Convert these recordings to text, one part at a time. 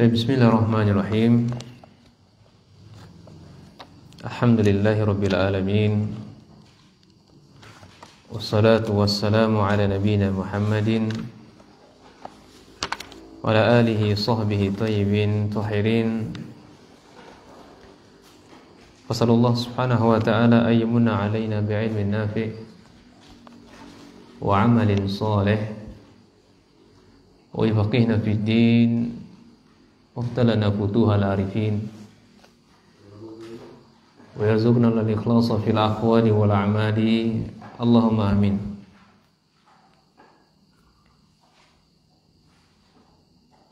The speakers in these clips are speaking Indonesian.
Bismillahirrahmanirrahim. Alhamdulillahirabbil alamin. Wassalatu wassalamu ala nabiyyina Muhammadin wa ala alihi sahbihi thayyibin tahirin. Wassallallahu subhanahu wa ta'ala ayyamunna alaina bi'ilmin nafi' wa amalin salih wa yafaqihna fid din waftalana futuhal arifin wa yarzuqna al-ikhlasa fil aqwali wal a'mali. Allahumma amin.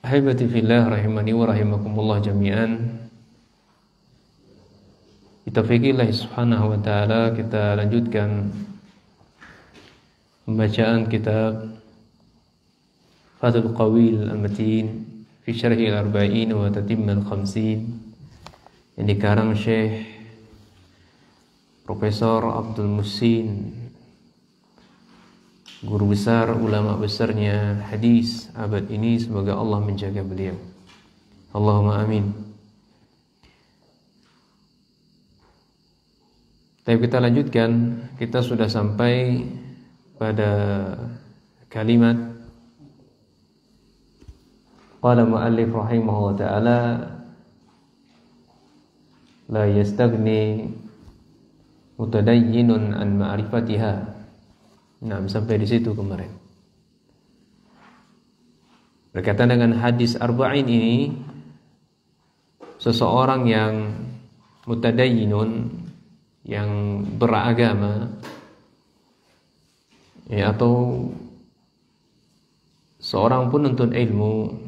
Ahibati fillah rahimani wa rahimakumullah jami'an. Bitaufiqillah subhanahu wa ta'ala kita lanjutkan pembacaan kitab Fathul Qawil al-Matin fi syarhi al-arba'in wa tatimma al-khamsin yang dikarang Syekh Profesor Abdul Muhsin, guru besar, ulama besarnya hadis abad ini. Semoga Allah menjaga beliau. Allahumma amin. Tapi kita lanjutkan. Kita sudah sampai pada kalimat qala mu'allif rahimahullah ta'ala la yastaghni mutadayyinun an ma'rifatiha. Nah, sampai di situ kemarin. Berkaitan dengan hadis arba'in ini, seseorang yang mutadayyinun, yang beragama, ya, atau seorang penuntut ilmu,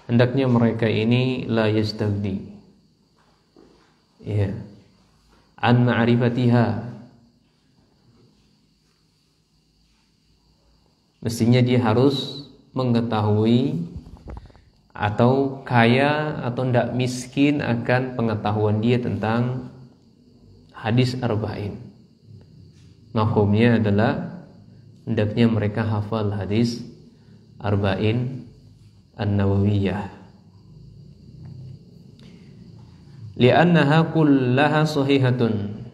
hendaknya mereka ini la yastaghni, ya, an ma'rifatiha, mestinya dia harus mengetahui atau kaya atau tidak miskin akan pengetahuan dia tentang hadis arba'in. Mafhumnya adalah hendaknya mereka hafal hadis arba'in an-nawawiyah, li'annaha kullaha sahihatun,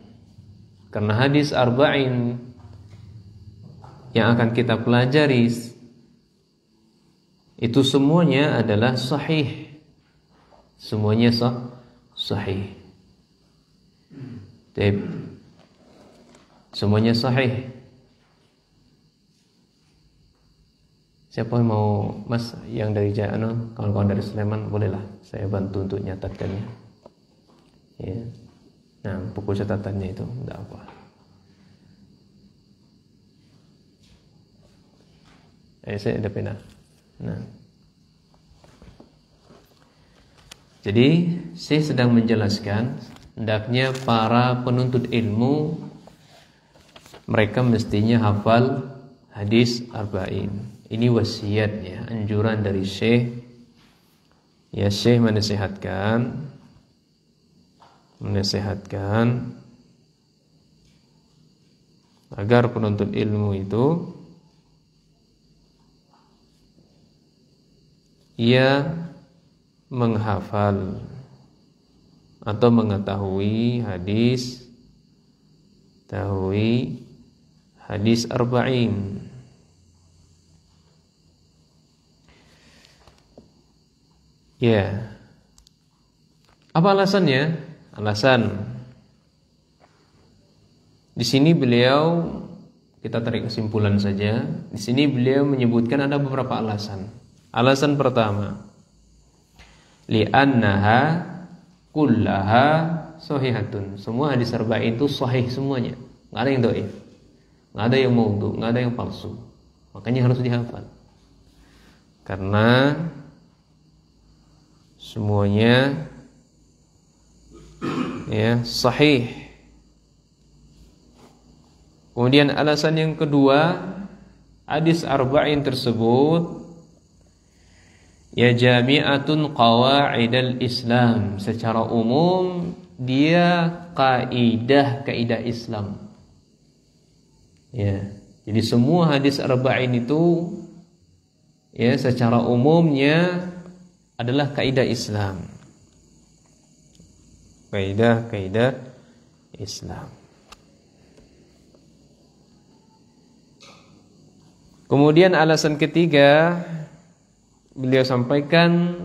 karena hadis arba'in yang akan kita pelajari itu semuanya adalah sahih, semuanya sahih. Semuanya sahih. Siapa yang mau, Mas, yang dari Jano, kawan-kawan dari Sleman, bolehlah saya bantu untuk nyatatkannya. Ya. Nah, buku catatannya itu enggak apa. Saya ada pena. Nah. Jadi, saya sedang menjelaskan hendaknya para penuntut ilmu mereka mestinya hafal hadis arba'in. Ini wasiatnya, anjuran dari Syekh. Ya, Syekh menasihatkan agar penuntut ilmu itu ia menghafal atau mengetahui hadis arba'in. Ya. Apa alasannya? Alasan di sini beliau, kita tarik kesimpulan saja. Di sini beliau menyebutkan ada beberapa alasan. Alasan pertama, li'annaha kullaha sahihatun. Semua hadis arba'in itu sahih semuanya. Enggak ada yang dhaif, enggak ada yang maudhu', enggak ada yang palsu. Makanya harus dihafal. Karena semuanya ya sahih. Kemudian alasan yang kedua, hadis arba'in tersebut ya jami'atun qawaidal Islam, secara umum dia kaidah Islam. Ya, jadi semua hadis arba'in itu ya secara umumnya adalah kaidah Islam. Kaidah Islam. Kemudian alasan ketiga beliau sampaikan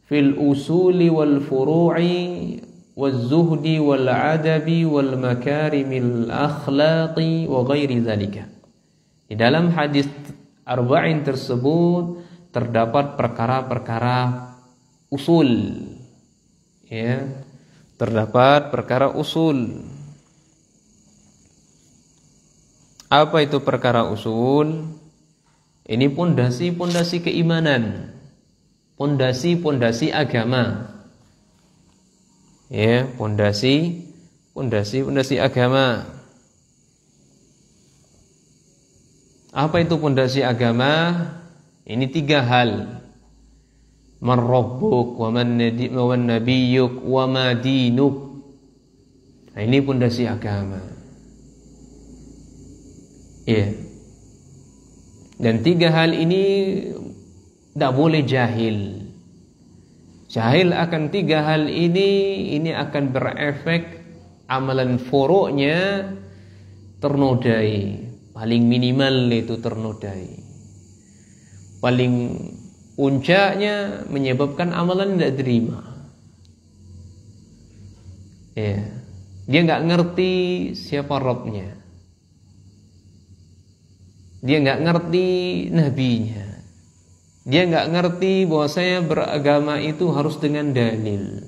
fil usuli wal furu'i wal zuhdi wal adabi wal makarimil akhlaqi wa ghairi zalika. Di dalam hadis arba'in tersebut terdapat perkara-perkara usul. Ya, terdapat perkara usul. Apa itu perkara usul? Ini pondasi-pondasi keimanan, pondasi-pondasi agama. Ya, pondasi agama. Apa itu pondasi agama? Ini 3 hal. Man rabbuk wa man nabiyyuk wa ma dinuk. Nah, ini pondasi agama. Ya. Dan 3 hal ini tidak boleh jahil. Jahil akan 3 hal ini akan berefek amalan furuknya ternodai. Paling minimal itu ternodai. Paling puncaknya menyebabkan amalan tidak terima. Ya. Dia nggak ngerti siapa Rabbnya. Dia nggak ngerti nabinya. Dia nggak ngerti bahwa saya beragama itu harus dengan dalil.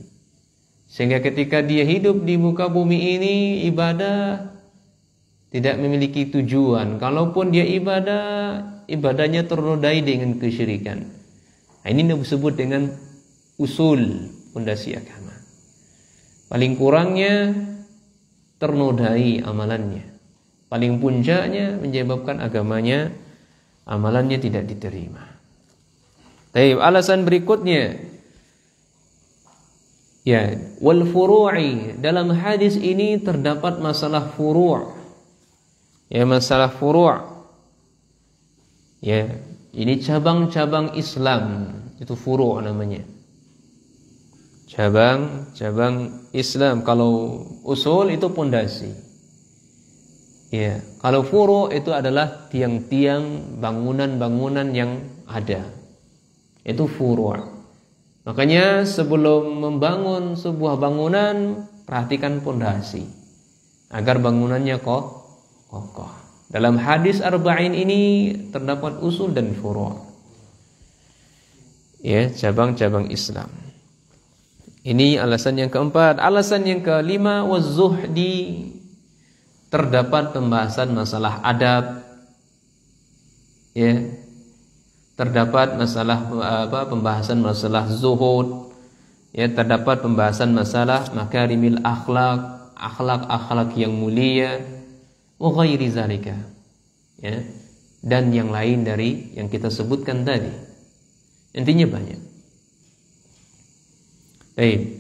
Sehingga ketika dia hidup di muka bumi ini, ibadah tidak memiliki tujuan. Kalaupun dia ibadah, ibadahnya ternodai dengan kesyirikan. Nah, ini disebut dengan usul pondasi agama. Paling kurangnya ternodai amalannya. Paling puncaknya menyebabkan amalannya tidak diterima. Baik, alasan berikutnya. Ya, wal furu'i. Dalam hadis ini terdapat masalah furu'. Ya, masalah furu'. Ya, ini cabang-cabang Islam, itu furu' namanya. Cabang Islam. Kalau usul itu pondasi. Ya, kalau furu' itu adalah tiang-tiang bangunan-bangunan yang ada. Itu furu'. Makanya sebelum membangun sebuah bangunan, perhatikan pondasi agar bangunannya kokoh. Dalam hadis arba'in ini terdapat usul dan furu'. Ya, cabang-cabang Islam. Ini alasan yang keempat. Alasan yang kelima, waz-zuhdi. Terdapat pembahasan masalah adab. Ya. Terdapat pembahasan masalah zuhud. Ya, terdapat pembahasan masalah makarimil akhlak, akhlak yang mulia, wa ghairi zalika. Ya. Dan yang lain dari yang kita sebutkan tadi. Intinya banyak. Baik.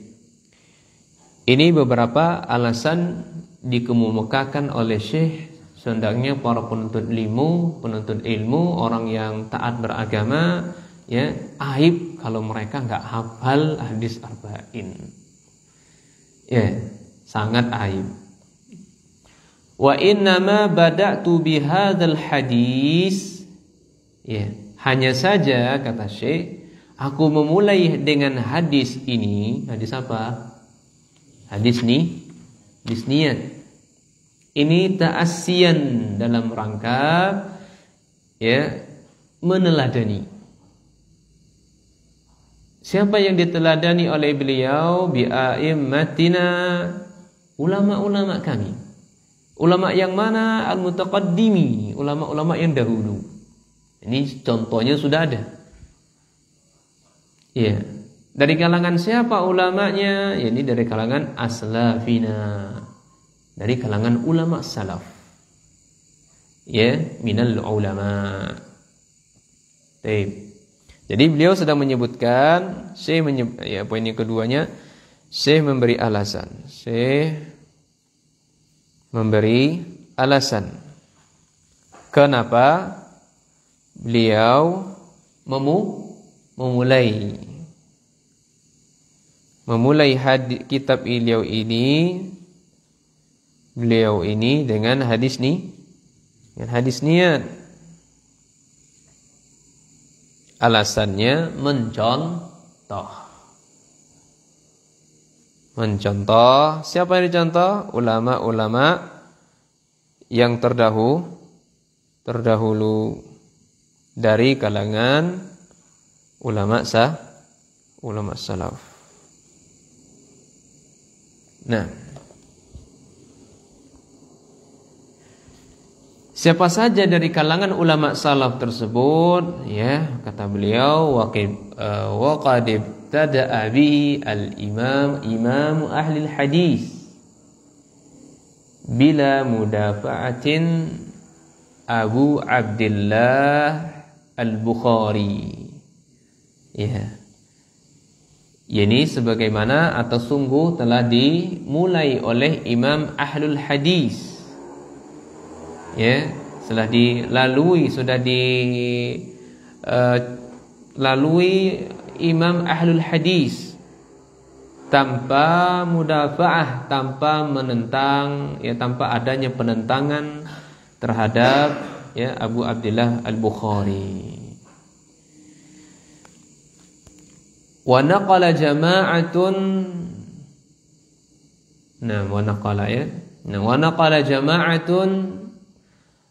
Ini beberapa alasan dikemukakan oleh Syekh, sehendaknya para penuntut ilmu, orang yang taat beragama, ya, aib kalau mereka enggak hafal hadis arba'in. Ya, sangat aib. Wa innama bada'tu bihadzal hadis. Ya, hanya saja kata Syekh, aku memulai dengan hadis ini. Hadis apa? Hadis niat. Ini ta'assiyan dalam rangka ya meneladani. Siapa yang diteladani oleh beliau? Bi'a'immatina, ulama-ulama kami. Ulama yang mana? Al-mutaqaddimi, ulama-ulama yang dahulu. Ini contohnya sudah ada. Ya. Dari kalangan siapa ulamanya? Ya, ini dari kalangan aslafina. Dari kalangan ulama salaf. Ya, minal ulama. Baik. Jadi beliau sedang menyebutkan, ya, poin yang keduanya, Syekh memberi alasan. Syekh memberi alasan kenapa beliau memulai memulai kitab beliau ini dengan hadis niat. Alasannya mencontoh. Siapa yang dicontoh? Ulama-ulama yang terdahulu dari kalangan ulama salaf. Nah, siapa saja dari kalangan ulama salaf tersebut, ya, kata beliau, waqad ibtada'a bihi al-imam ahli hadis bila mudafa'atin Abu Abdullah al-Bukhari. Ya. Ini sebagaimana atau sungguh telah dimulai oleh imam ahlul hadis. Ya, sudah dilalui imam ahlul hadis tanpa mudafa'ah, tanpa menentang, ya, tanpa adanya penentangan terhadap, ya, Abu Abdullah al-Bukhari. Wa naqala jama'atun, wa naqala jama'atun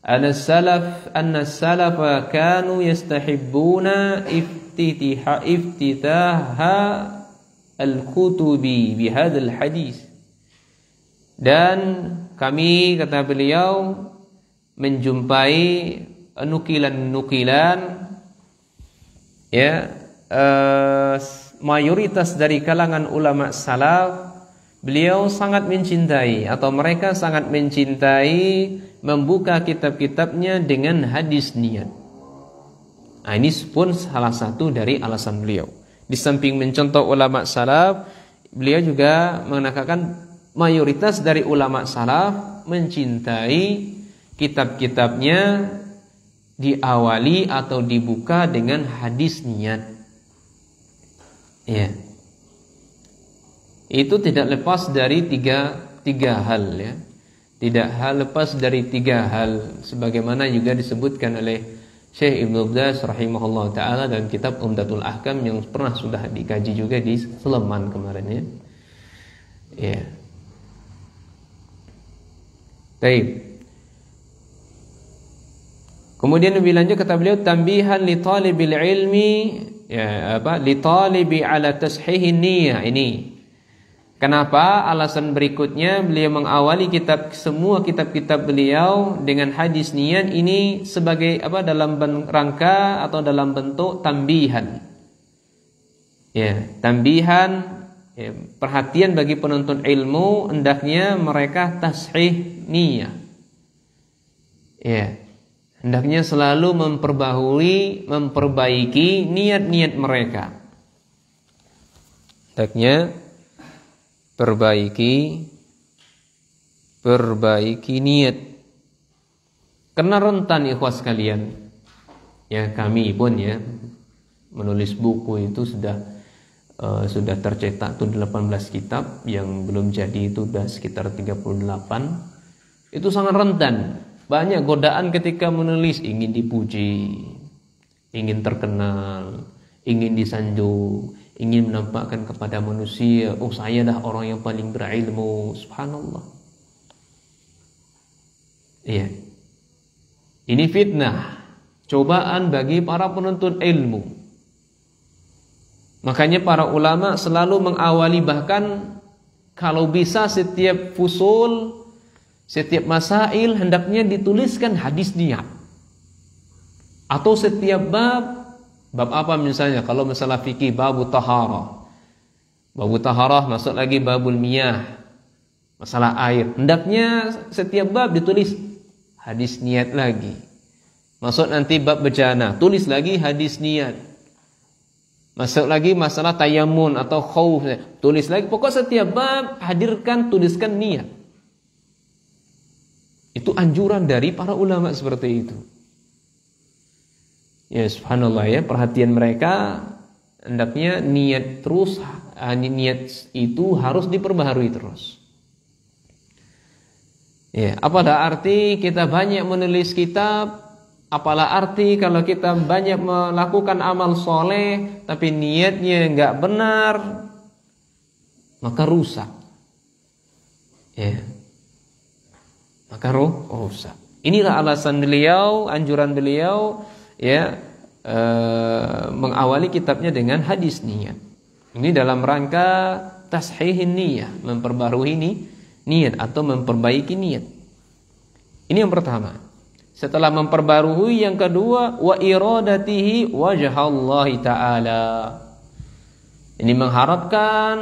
anna salaf kanu yastahibbuna iftitaha al-kutubi bihadzal hadis. Dan kami, kata beliau, menjumpai nukilan-nukilan, ya, mayoritas dari kalangan ulama salaf, beliau sangat mencintai atau mereka sangat mencintai membuka kitab-kitabnya dengan hadis niat. Nah, ini pun salah satu dari alasan beliau. Di samping mencontoh ulama salaf, beliau juga mengatakan mayoritas dari ulama salaf mencintai kitab-kitabnya diawali atau dibuka dengan hadis niat. Ya, itu tidak lepas dari tiga hal, ya. Tidak lepas dari tiga hal, sebagaimana juga disebutkan oleh Syekh Ibnu Baz rahimahullah taala dalam kitab Umdatul Ahkam yang pernah sudah dikaji juga di Sleman kemarin, ya. Ya. Baik. Kemudian lebih lanjut kata beliau, tambihan li talibil ilmi, ya, li talibi ala tashihin niyyah. Ini kenapa alasan berikutnya beliau mengawali semua kitab-kitab beliau dengan hadis niat ini sebagai dalam rangka atau dalam bentuk tambihan. Ya, tambihan, ya, perhatian bagi penuntut ilmu, hendaknya mereka tashih niyyah. Ya. Hendaknya selalu memperbaiki niat-niat mereka. Hendaknya perbaiki niat. Karena rentan ikhwas sekalian. Ya, kami pun, ya, menulis buku itu sudah tercetak tuh 18 kitab, yang belum jadi itu sudah sekitar 38. Itu sangat rentan. Banyak godaan ketika menulis, ingin dipuji, ingin terkenal, ingin disanjung, ingin menampakkan kepada manusia, oh saya dah orang yang paling berilmu, subhanallah. Iya. Ini fitnah, cobaan bagi para penuntut ilmu. Makanya para ulama selalu mengawali, bahkan kalau bisa setiap fusul, setiap masail hendaknya dituliskan hadis niat. Atau setiap bab apa misalnya, kalau masalah fikih babu taharah. Babu taharah masuk lagi babul miyah. Masalah air. Hendaknya setiap bab ditulis hadis niat lagi. Masuk nanti bab bejana, tulis lagi hadis niat. Masuk lagi masalah tayamun atau khauf, tulis lagi. Pokok setiap bab tuliskan niat. Itu anjuran dari para ulama seperti itu. Ya subhanallah, ya, perhatian mereka hendaknya niat itu harus diperbaharui terus. Ya, apalah arti kita banyak menulis kitab, apalah arti kalau kita banyak melakukan amal soleh tapi niatnya enggak benar, maka rusak. Ya. Maka rusak. Inilah alasan beliau, anjuran beliau, ya, mengawali kitabnya dengan hadis niat. Ini dalam rangka tashihin niyah, memperbarui niat atau memperbaiki niat. Ini yang pertama. Setelah memperbarui, yang kedua, wa iradatihi wajhallahi ta'ala. Ini mengharapkan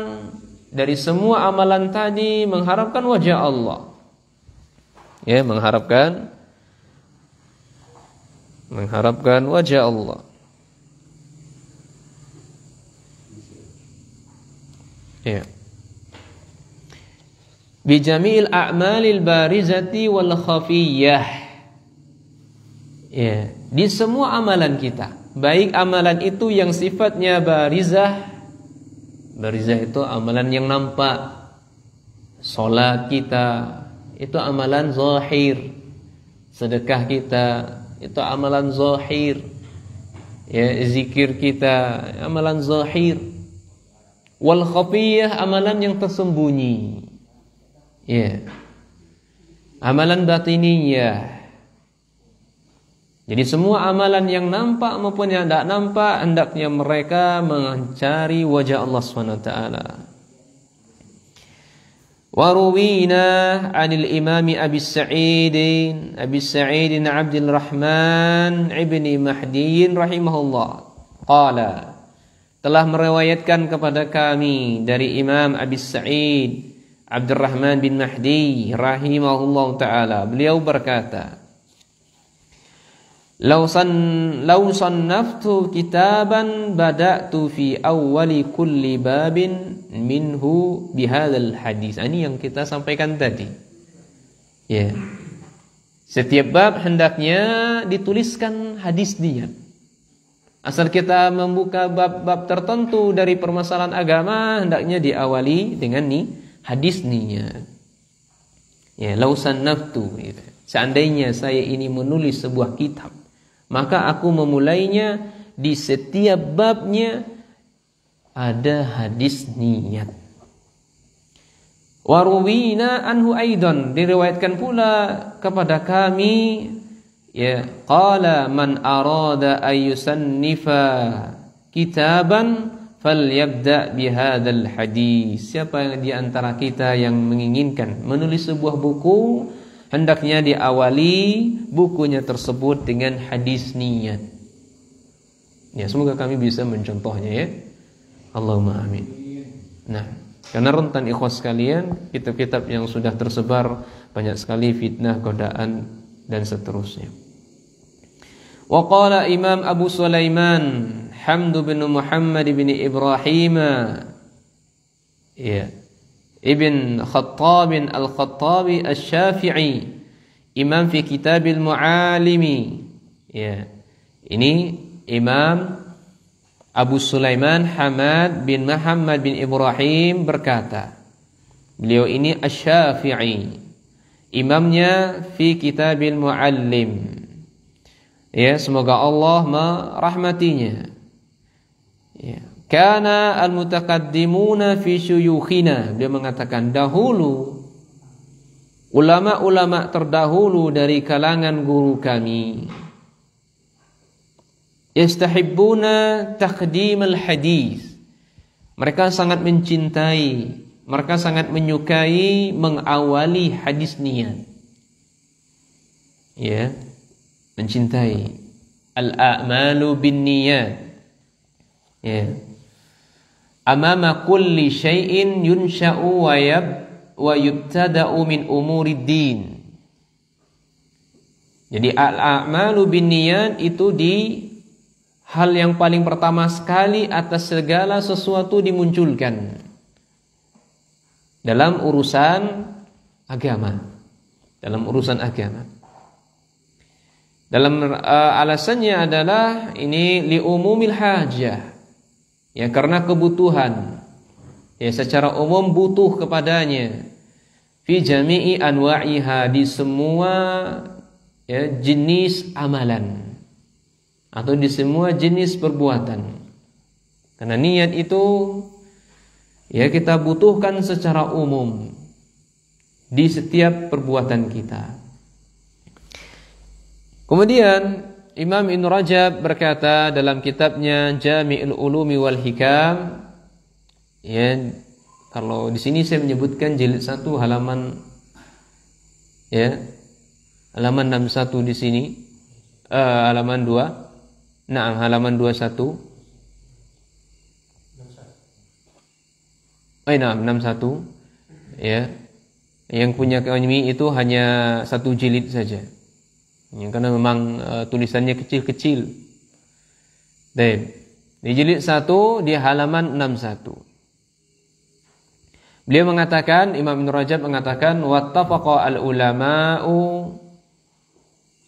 dari semua amalan tadi, mengharapkan wajah Allah. Ya, mengharapkan wajah Allah. Ya. Bi jami'il a'malil barizati wal khafiyyah. Ya, di semua amalan kita, baik amalan itu yang sifatnya barizah. Barizah itu amalan yang nampak. Salat kita itu amalan zahir. Sedekah kita itu amalan zahir. Ya, zikir kita amalan zahir. Wal khafiyah amalan yang tersembunyi. Ya. Amalan batiniyah. Jadi semua amalan yang nampak maupun yang tidak nampak, hendaknya mereka mencari wajah Allah SWT. Waruwina anil imami Abi Sa'id Abdul Rahman ibni Mahdi rahimahullah. Qala, telah meriwayatkan kepada kami dari Imam Abi Sa'id Abdul Rahman bin Mahdi rahimahullah ta'ala. Beliau berkata, Lau sannaftu kitaban bada'tu fi awwali kulli babin minhu bihadzal hadis. Ini yang kita sampaikan tadi. Ya. Setiap bab hendaknya dituliskan hadis niat. Asal kita membuka bab-bab tertentu dari permasalahan agama, hendaknya diawali dengan hadis niat. Ya, lau sannaftu. Seandainya saya ini menulis sebuah kitab, maka aku memulainya di setiap babnya ada hadis niat. Waruwina anhu aidan, diriwayatkan pula kepada kami, ya, qala man arada ayyusannifa kitaban falyabda bihadzal hadis. Siapa yang di antara kita yang menginginkan menulis sebuah buku, hendaknya diawali bukunya tersebut dengan hadis niat. Ya, semoga kami bisa mencontohnya, ya. Allahumma amin. Nah, karena rentan ikhwas sekalian, kitab-kitab yang sudah tersebar banyak sekali fitnah, godaan dan seterusnya. Wa qala Imam Abu Sulaiman Hamdu bin Muhammad bin Ibrahim, ya, Ibn Khattab al-Khattabi al-Syafi'i, Imam fi Kitabil Mu'alimi. Ya. Ini Imam Abu Sulaiman Hamad bin Muhammad bin Ibrahim berkata, beliau ini Asy-Syafi'i, imamnya fi Kitabil Mu'allim. Ya, semoga Allah merahmatinya. Ya. Kana al-mutaqaddimuna fi syuyukhina, dia mengatakan dahulu ulama-ulama terdahulu dari kalangan guru kami yastahibbuna taqdim al-hadis, mereka sangat mencintai, mereka sangat menyukai mengawali hadis niat. Ya, mencintai al-a'malu binniyat. Ya, amama kulli syai'in yunsha'u wa yubtada'u min umuriddin. Jadi al-a'malu binniyat itu di hal yang paling pertama sekali atas segala sesuatu dimunculkan dalam urusan agama. Dalam urusan agama. Dalam alasannya adalah ini li umumil hajah. Ya, karena kebutuhan. Ya, secara umum butuh kepadanya. Fi jami'i anwa'iha, di semua ya, jenis amalan atau di semua jenis perbuatan. Karena niat itu ya kita butuhkan secara umum di setiap perbuatan kita. Kemudian Imam Ibn Rajab berkata dalam kitabnya Jami'ul Ulumi wal Hikam, ya, kalau di sini saya menyebutkan jilid 1 halaman ya, halaman 61 di sini, halaman 2. Nah, halaman 21. Nah, 61. Ya. Yang punya kami itu hanya 1 jilid saja. Ya, karena memang tulisannya kecil-kecil. Baik. Di jilid 1 di halaman 61. Beliau mengatakan, Imam Ibn Rajab mengatakan, wattafaqa al-ulama'u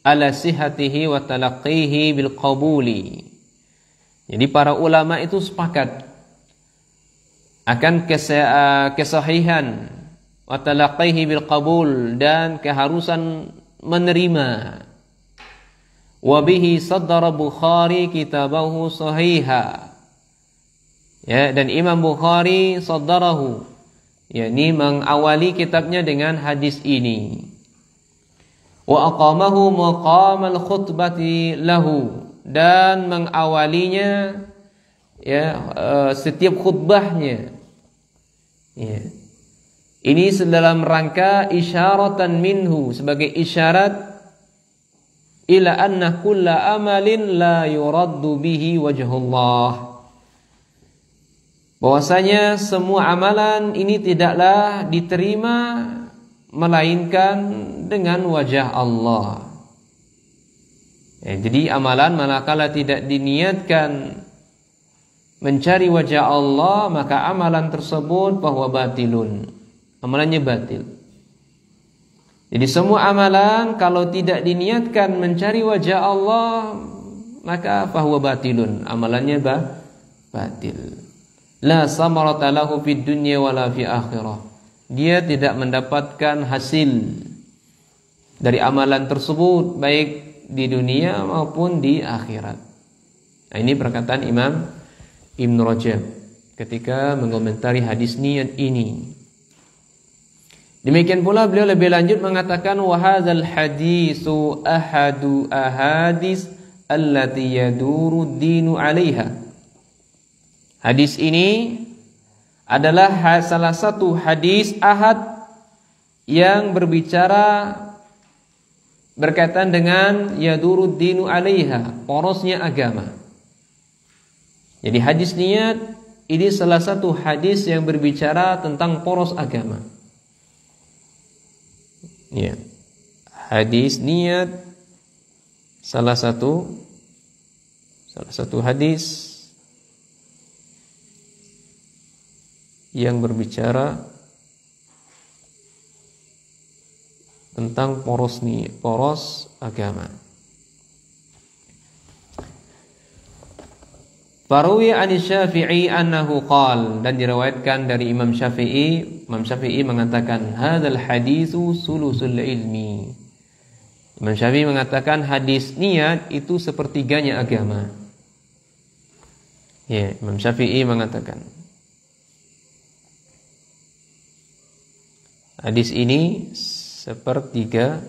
ala sihatihi wa talaqqihi bil qabuli. Jadi para ulama itu sepakat akan kesahihan wa talaqqihi bil qabul, dan keharusan menerima. Wa bihi saddara Bukhari kitabahu sahiha. Ya, dan Imam Bukhari saddarahu, yakni mengawali kitabnya dengan hadis ini. Wa aqamahu maqamal khutbati lahu, dan mengawalinya ya setiap khutbahnya. Ya. Ini dalam rangka isyaratan minhu, sebagai isyarat ila anna kulla amalin la yuraddu bihi wajhullah, bahwasanya semua amalan ini tidaklah diterima melainkan dengan wajah Allah. Ya, jadi amalan manakala tidak diniatkan mencari wajah Allah, maka amalan tersebut bahwa batilun, amalannya batil. Jadi semua amalan kalau tidak diniatkan mencari wajah Allah, maka bahwa batilun, amalannya batil. La samarata lahu fid dunya wala fi akhirah. Dia tidak mendapatkan hasil dari amalan tersebut baik di dunia maupun di akhirat. Nah, ini perkataan Imam Ibn Rajab ketika mengomentari hadis niat ini. Demikian pula beliau lebih lanjut mengatakan wa hadzal hadisu ahadu ahadis allati yaduru dinu 'alaiha. Hadis ini adalah salah satu hadis ahad yang berbicara berkaitan dengan yaduru dinu 'alaiha, porosnya agama. Jadi hadis niat ini salah satu hadis yang berbicara tentang poros agama. Ya. Hadis niat salah satu hadis yang berbicara tentang poros agama. Faruwi an Syafi'i annahu qala, dan diriwayatkan dari Imam Syafi'i mengatakan hadzal hadisu sulusul ilmi. Imam Syafi'i mengatakan hadis niat itu sepertiganya agama. Ya, Imam Syafi'i mengatakan hadis ini sepertiga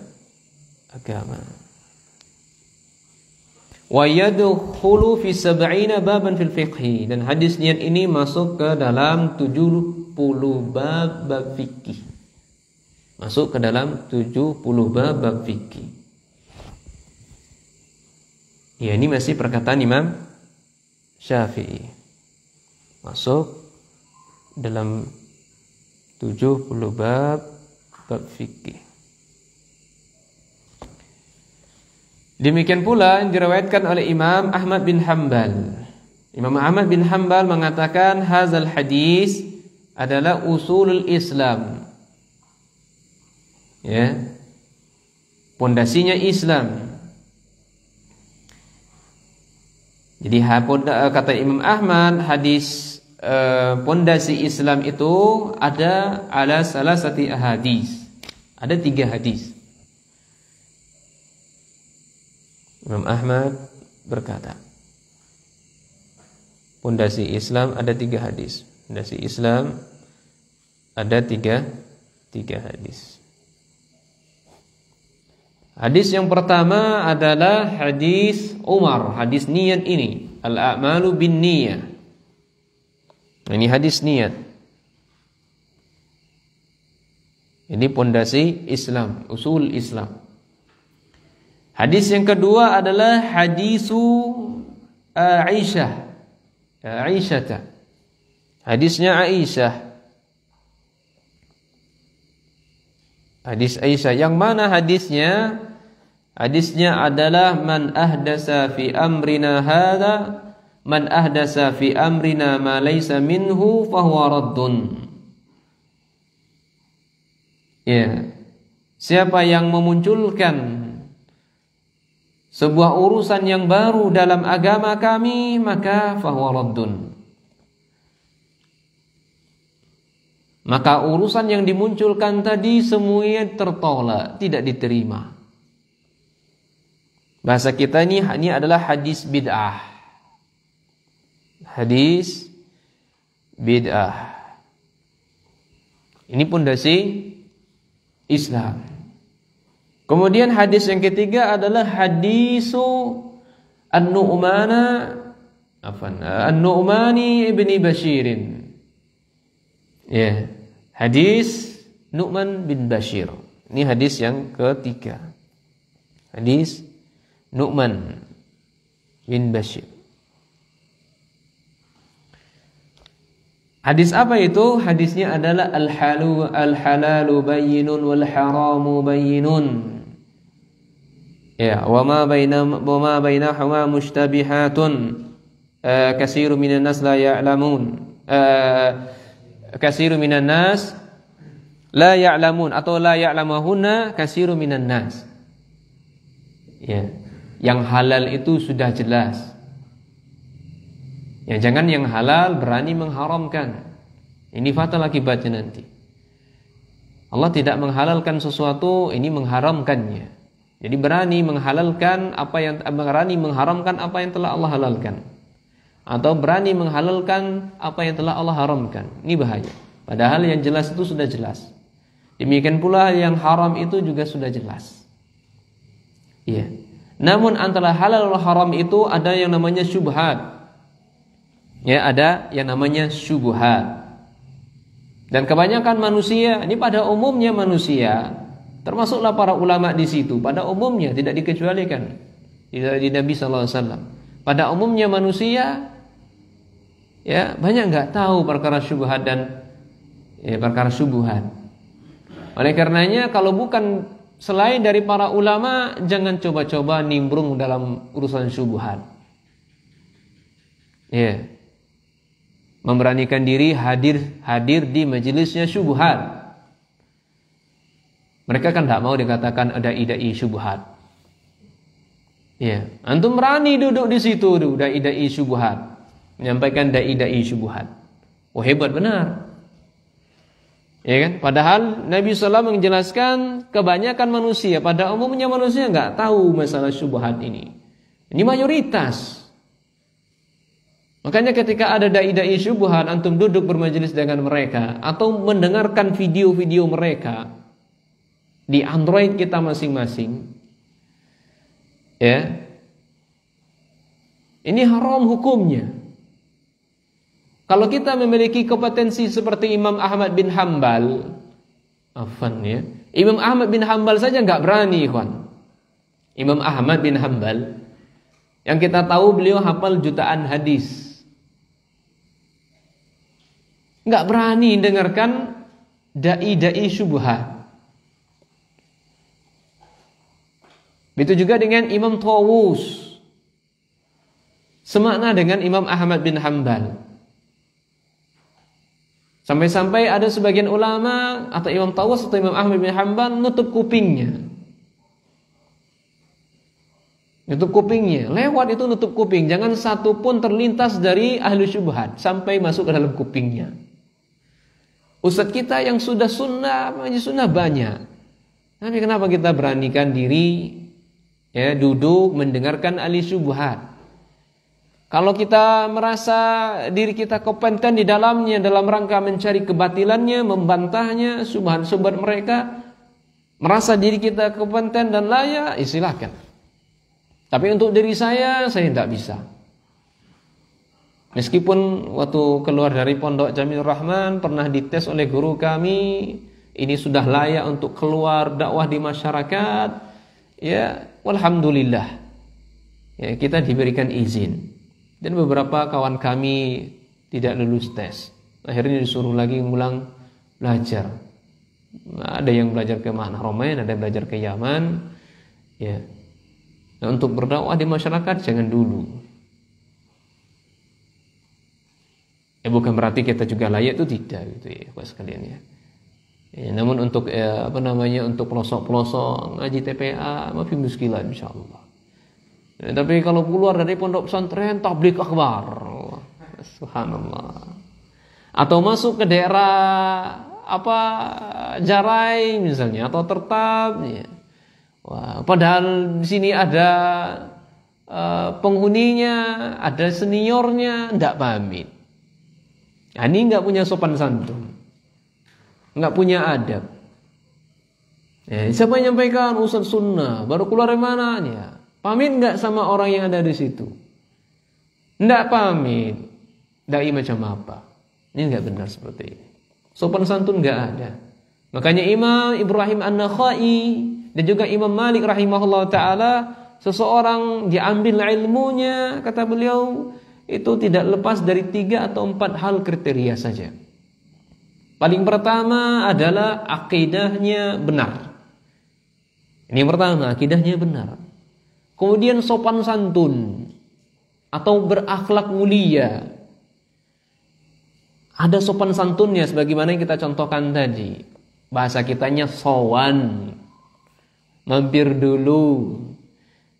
agama. Wa yadkhulu fi 70 baban fil fiqhi, dan hadis niat ini masuk ke dalam 70 bab fikih. Masuk ke dalam 70 bab fikih. Ya, ini masih perkataan Imam Syafi'i. Masuk dalam 70 bab fikih. Demikian pula yang diriwayatkan oleh Imam Ahmad bin Hanbal. Imam Ahmad bin Hanbal mengatakan hazal hadis adalah usulul Islam. Ya. Pondasinya Islam. Jadi kata Imam Ahmad, hadis pondasi Islam itu ada ala salasati ahadis. Ada 3 hadis. Imam Ahmad berkata, pondasi Islam ada 3 hadis. Pondasi Islam ada 3 hadis. Hadis yang pertama adalah hadis Umar, hadis niat ini, al-a'malu bin niyah. Ini hadis niat. Ini pondasi Islam, usul Islam. Hadis yang kedua adalah hadisu Aisyah. Hadisnya Aisyah. Hadis Aisyah. Yang mana hadisnya? Hadisnya adalah man ahdasa fi amrina hadza, man ahdasa fi amrina ma laysa minhu fahuwa raddun. Ya. Siapa yang memunculkan sebuah urusan yang baru dalam agama kami, maka fahuwa raddun. Maka urusan yang dimunculkan tadi semuanya tertolak, tidak diterima. Bahasa kita ini adalah hadis bid'ah. Hadis bid'ah. Ini pondasi Islam. Kemudian hadis yang ketiga adalah hadisu An-Nu'mani ibni Bashirin. Ya, hadis Nu'man bin Bashir. Ini hadis yang ketiga. Hadis Nu'man bin Bashir. Hadis apa itu? Hadisnya adalah al-halalu bayyinun wal haramu bayyinun. Ya, wa ma bainahuma mushtabihatun. Katsirun minan nas la ya'lamun. Katsirun minan nas la ya'lamun atau la ya'lamahunna katsirun minan nas. Ya, yang halal itu sudah jelas. Ya, jangan yang halal berani mengharamkan. Ini fatal akibatnya nanti. Allah tidak menghalalkan sesuatu, ini mengharamkannya. Jadi berani menghalalkan berani mengharamkan apa yang telah Allah halalkan. Atau berani menghalalkan apa yang telah Allah haramkan. Ini bahaya. Padahal yang jelas itu sudah jelas. Demikian pula yang haram itu juga sudah jelas. Iya. Namun antara halal dan haram itu ada yang namanya syubhat. Ya, ada yang namanya syubhat. Dan kebanyakan manusia, ini pada umumnya manusia, termasuklah para ulama di situ, pada umumnya tidak dikecualikan di Nabi sallallahu alaihi wasallam. Pada umumnya manusia ya banyak enggak tahu perkara syubhat dan perkara syubhat. Oleh karenanya kalau bukan selain dari para ulama, jangan coba-coba nimbrung dalam urusan syubhat. Ya. Memberanikan diri hadir di majelisnya syubhat. Mereka kan tidak mau dikatakan ada dai syubhat. Ya, antum berani duduk di situ dai syubhat, menyampaikan dai syubhat. Oh, hebat benar. Ya kan? Padahal Nabi SAW menjelaskan kebanyakan manusia, pada umumnya manusia enggak tahu masalah syubhat ini. Ini mayoritas. Makanya ketika ada dai syubhat, antum duduk bermajelis dengan mereka atau mendengarkan video-video mereka di Android kita masing-masing, ya, ini haram hukumnya. Kalau kita memiliki kompetensi seperti Imam Ahmad bin Hanbal, Imam Ahmad bin Hanbal saja nggak berani, ikhwan. Imam Ahmad bin Hanbal, yang kita tahu beliau hafal jutaan hadis, nggak berani dengarkan dai syubhat. Begitu juga dengan Imam Tawus, semakna dengan Imam Ahmad bin Hanbal. Sampai-sampai ada sebagian ulama atau Imam Tawus atau Imam Ahmad bin Hanbal nutup kupingnya, Nutup kupingnya, lewat itu nutup kuping. Jangan satu pun terlintas dari ahli syubhat sampai masuk ke dalam kupingnya. Ustadz kita yang sudah sunnah banyak. Tapi kenapa kita beranikan diri ya duduk mendengarkan ahli syubhat? Kalau kita merasa diri kita kompeten di dalamnya dalam rangka mencari kebatilannya, membantahnya, subhat-subhat mereka, merasa diri kita kompeten dan layak, silakan. Tapi untuk diri saya tidak bisa. Meskipun waktu keluar dari Pondok Jamil Rahman pernah dites oleh guru kami, ini sudah layak untuk keluar dakwah di masyarakat, ya alhamdulillah. Ya, kita diberikan izin. Dan beberapa kawan kami tidak lulus tes. Akhirnya disuruh lagi ngulang belajar. Ada yang belajar ke Mahromain, ada yang belajar ke Yaman. Ya. Nah, untuk berdakwah di masyarakat jangan dulu. Ya bukan berarti kita juga layak, itu tidak gitu ya, Pak sekalian ya. Ya, namun untuk untuk pelosok-pelosok ngaji TPA mafi muskilah insyaallah. Ya, tapi kalau keluar dari pondok pesantren tabligh akbar. Subhanallah. Atau masuk ke daerah Jarai misalnya atau Tertab ya. Wah, padahal di sini ada penghuninya, ada seniornya, tidak pamit. Nah, ini nggak punya sopan santun, nggak punya adab. Ya, siapa yang nyampaikan ustaz sunnah, baru keluar dari mana? Ya, pamit nggak sama orang yang ada di situ? Nggak pamit, dai macam apa? Ini nggak benar seperti ini. Sopan santun nggak ada. Makanya Imam Ibrahim An-Nakhai dan juga Imam Malik rahimahullah ta'ala, seseorang diambil ilmunya, kata beliau, itu tidak lepas dari 3 atau 4 hal kriteria saja. Paling pertama adalah akidahnya benar. Ini yang pertama, akidahnya benar. Kemudian sopan santun atau berakhlak mulia. Ada sopan santunnya sebagaimana yang kita contohkan tadi. Bahasa kitanya sowan. Mampir dulu,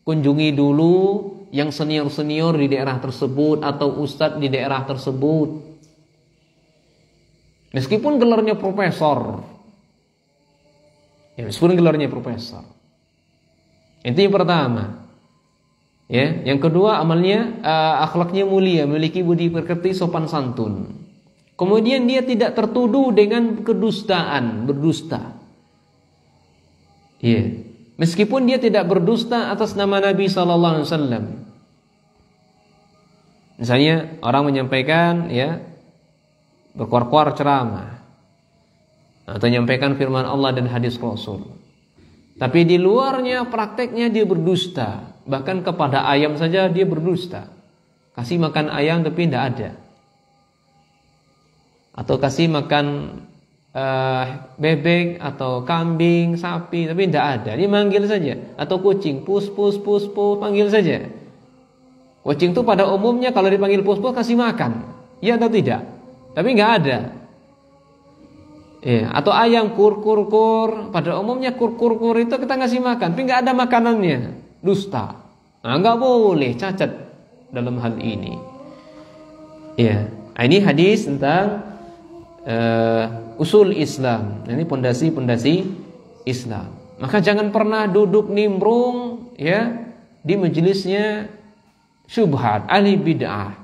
kunjungi dulu yang senior-senior di daerah tersebut atau ustadz di daerah tersebut. Meskipun gelarnya profesor, ya meskipun gelarnya profesor. Itu yang pertama. Ya, yang kedua amalnya akhlaknya mulia, memiliki budi pekerti, sopan santun. Kemudian dia tidak tertuduh dengan kedustaan, berdusta. Ya. Meskipun dia tidak berdusta atas nama Nabi sallallahu alaihi wasallam. Misalnya orang menyampaikan ya berkuar-kuar ceramah atau menyampaikan firman Allah dan hadis Rasul. Tapi di luarnya prakteknya dia berdusta, bahkan kepada ayam saja dia berdusta. Kasih makan ayam tapi tidak ada. Atau kasih makan bebek atau kambing, sapi, tapi tidak ada. Dia manggil saja. Atau kucing, pus, panggil saja. Kucing itu pada umumnya kalau dipanggil pus kasih makan, ya atau tidak? Tapi nggak ada. Ya, atau ayam kur, pada umumnya kur itu kita ngasih makan, tapi nggak ada makanannya, dusta. Nah, nggak boleh, cacat dalam hal ini. Ya, ini hadis tentang usul Islam. Ini pondasi Islam. Maka jangan pernah duduk nimbrung ya di majelisnya syubhat, ahli bid'ah.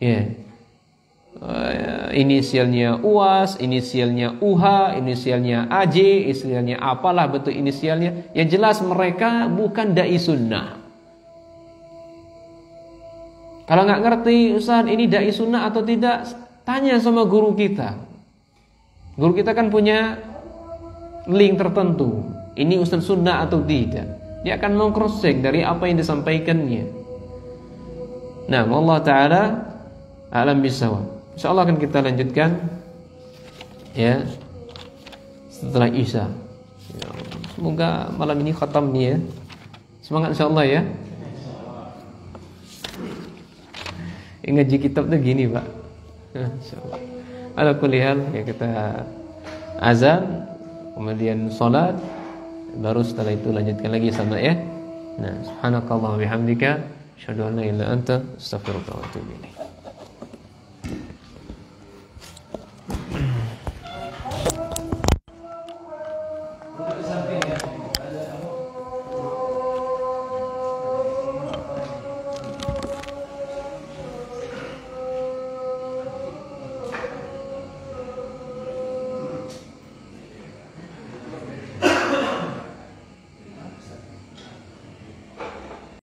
Ya. Inisialnya UAS, inisialnya UH, inisialnya AJ, inisialnya apalah bentuk inisialnya. Yang jelas mereka bukan dai sunnah. Kalau nggak ngerti Ustaz ini dai sunnah atau tidak, tanya sama guru kita. Guru kita kan punya link tertentu. Ini ustaz sunnah atau tidak. Dia akan mau cross check dari apa yang disampaikannya. Nah, Allah Ta'ala a'lam bisawab. InsyaAllah akan kita lanjutkan ya setelah Isya. Ya, semoga malam ini khatam nih ya. Semangat insyaAllah ya. Ngaji kitab tuh gini Pak. InsyaAllah. Ala kulli hal ya, kita azan, kemudian sholat, baru setelah itu lanjutkan lagi sama ya Nah, subhanakallah wa bihamdika asyhadu an la ilaha illa anta astaghfiruka wa atubu ilaik.